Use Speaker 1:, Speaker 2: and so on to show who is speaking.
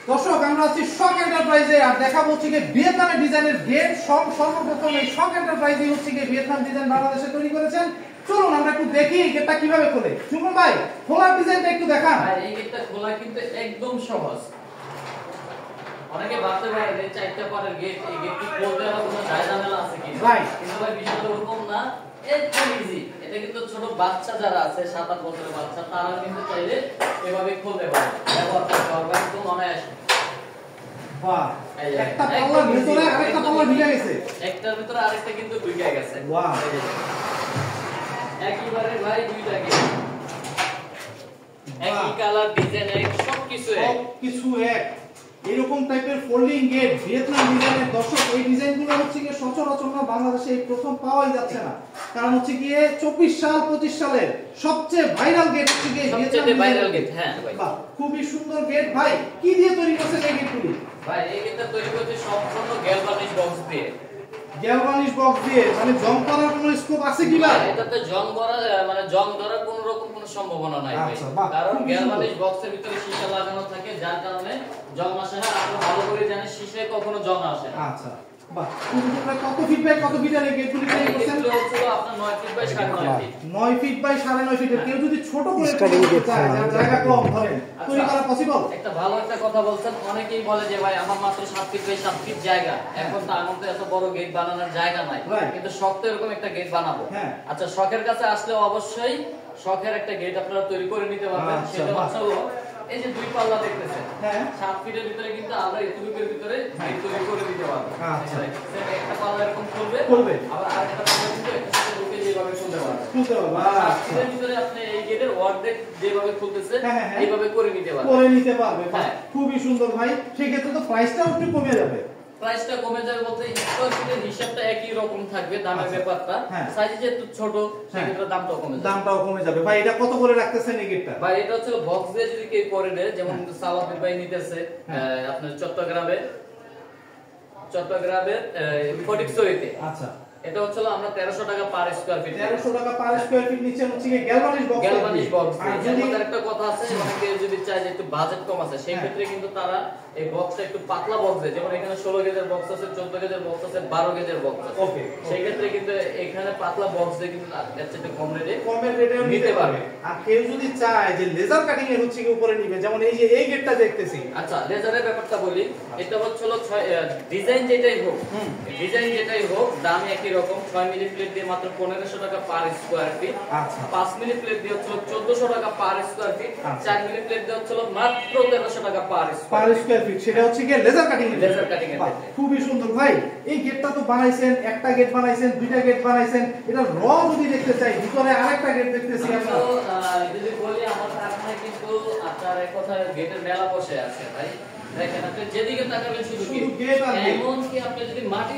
Speaker 1: দর্শক আমরা আছি শক এন্টারপ্রাইজে আর দেখাবো হচ্ছে কি ভিয়েতনামের ডিজাইনের গেট সর্বপ্রথম এই শক এন্টারপ্রাইজে হচ্ছে কি ভিয়েতনাম ডিজাইন বাংলাদেশে তৈরি করেছেন। চলুন আমরা একটু দেখি এই গেটটা কিভাবে খোলে। সুমন ভাই খোলার ডিজাইনটা একটু দেখান।
Speaker 2: ভাই এই গেটটা খোলা কিন্তু একদম সহজ। অনেকে ভাবতে পারে যে চারটা পারের গেট, এই গেট কি খুলতে হবে কোনো ঝামেলা আছে কি?
Speaker 1: রাইট।
Speaker 2: কিন্তু ভাই বিষয়টা ওরকম না, একদম ইজি। এটা কিন্তু ছোট বাচ্চা যারা আছে 7-8 বছরের বাচ্চা তারা কিন্তু চাইলে এভাবে খুলতে পারে, ব্যবহার করতে পারবে একদম অনায়াসে।
Speaker 1: বাহ, একটা পাল্লার ভিতরে আরেকটা পাল্লা ঢুকে গেছে,
Speaker 2: একটার ভিতরে আরেকটা কিন্তু ঢুকে গেছে।
Speaker 1: ওয়াও,
Speaker 2: একইবারে ভাই দুইটা গেট, একই কালার, ডিজাইন এক, সবকিছু
Speaker 1: এক। এরকম টাইপের ফোল্ডিং গেট ভিয়েতনাম ডিজাইনের। দর্শক এই ডিজাইনগুলো হচ্ছে কি সচরাচর না, বাংলাদেশে এই প্রথম পাওয়াই যাচ্ছে না। কারণ হচ্ছে কি 24 সাল 25 সালের সবচেয়ে ভাইরাল গেট হচ্ছে কি
Speaker 2: সবচেয়ে ভাইরাল গেট। হ্যাঁ ভাই,
Speaker 1: বাহ, খুবই সুন্দর গেট। ভাই কি দিয়ে তৈরি করছেন এই গেটগুলি?
Speaker 2: ভাই এই গেটটা তৈরি করতে সম্পূর্ণ গ্যালভানিশ বক্স দিয়ে।
Speaker 1: গ্যালভানিশ বক্স দিয়ে, মানে জং করার কোনো স্কোপ আছে কি ভাই?
Speaker 2: এটাতে জং করা মানে জং ধরার কোনো রকম কোনো সম্ভাবনা নাই ভাই, কারণ গ্যালভানিশ বক্সের ভিতরে সীসা লাগানো থাকে, যার কারণে জং আসে না। আপনারা ভালো করে জানেন সীসায় কখনো জং আসে না।
Speaker 1: আচ্ছা বাহ, কত ফিট বাই কত ফিট এই গেটগুলি তৈরি করছেন?
Speaker 2: এগুলো হচ্ছে আপনার 9 feet by 9.5 feet.
Speaker 1: 9 feet by 9.5 feet. কেউ যদি ছোট করে করতে চায়, যার জায়গা কম ধরেন, তৈরি করা পসিবল?
Speaker 2: একটা ভালো একটা কথা বলছেন। অনেকেই বলে যে ভাই আমার মাত্র 7 ফিট বাই 7 ফিট জায়গা, এখন তো আমার তো এত বড় গেট বানানোর জায়গা নাই, কিন্তু শক্ত এরকম একটা গেট বানাবো। আচ্ছা, শখের কাছে আসলে অবশ্যই শখের একটা গেট আপনারা তৈরি করে নিতে পারবেন। সেটা হচ্ছে এই যে দুই পাল্লা দেখতেছেন, 7 ফিটের ভিতরে কিন্তু আমরা এতটুকুর ভিতরে গেট তৈরি করে দিতে পারবো। আচ্ছা, একটা পাল্লা এরকম খুলবে, আবার আরেকটা পাল্লা কিন্তু একটা সাথে ঢুকে যেভাবে খুলতে পারবে। এর ভিতরে আপনি এই গেটের অর্ধেক যেভাবে খুলতেছে এইভাবে করে নিতে পারবে।
Speaker 1: খুবই সুন্দর ভাই। সেই ক্ষেত্রে তো প্রাইসটাও একটু কমে যাবে।
Speaker 2: প্রাইসটা কমে যাবে বলতে স্কয়ার ফিটের হিসাবটা একই রকম থাকবে, দামের ব্যাপারটা সাইজ যেহেতু ছোট সেক্ষেত্রে দামটাও কমে যাবে।
Speaker 1: ভাই এটা কত করে রাখতেছেন এই গেটটা?
Speaker 2: ভাই এটা হচ্ছে বক্স দিয়ে যদি কেউ করে দেয়, যেমন সালাফি ভাই নিতেছে আপনার চট্টগ্রামের ফটিকছড়িতে। আচ্ছা, এটা হচ্ছে আমরা 1300 টাকা পার স্কয়ার ফিট।
Speaker 1: 1300 টাকা পার স্কয়ার ফিট নিচে হচ্ছে কি গ্যালভানিশ বক্স।
Speaker 2: আর যদি একটা কথা আছে, অনেকে যদি চায় যে একটু বাজেট কম আছে, সেই ক্ষেত্রে কিন্তু তারা এই বক্সটা একটু পাতলা বক্স দেয়। যেমন এখানে 16 গেজের বক্স আছে, 14 গেজের বক্স আছে, 12 গেজের বক্স আছে।
Speaker 1: ওকে,
Speaker 2: সেই ক্ষেত্রে কিন্তু এখানে পাতলা বক্স দিয়ে কিন্তু এর চেয়ে কম রেটে
Speaker 1: নিতে পারবে। আর কেউ যদি চায় যে লেজার কাটিং এর হচ্ছে কি উপরে নিবে, যেমন এই যে এই গেটটা দেখতেছি।
Speaker 2: আচ্ছা, লেজারের ব্যাপারটা বলি। এটা হচ্ছে ডিজাইন যেটাই হোক দাম একই রকম। 6 মিলি প্লেট দিয়ে মাত্র 1500 টাকা পার স্কয়ার ফিট।
Speaker 1: আচ্ছা,
Speaker 2: 5 মিলি প্লেট দিয়ে হচ্ছে 1400 টাকা per square feet. 4 milli plate দিয়ে হচ্ছে মাত্র 1300 টাকা পার
Speaker 1: স্কয়ার ফিট। সেটা হচ্ছে কি লেজার কাটিং এর। খুবই সুন্দর ভাই। এই গেটটা তো বানাইছেন, একটা গেট বানাইছেন, দুইটা গেট বানাইছেন। এটা র যদি দেখতে চাই, ভিতরে আরেকটা গেট দেখতেছি আমরা।
Speaker 2: যদি বলি আমার কারখানায় কিন্তু আপনার এক কথা গেটের মেলা বসে আছে ভাই। দেখেন আপনি যেদিকে তাকাবেন শুধু গেট। এমন কি আপনি যদি মাটি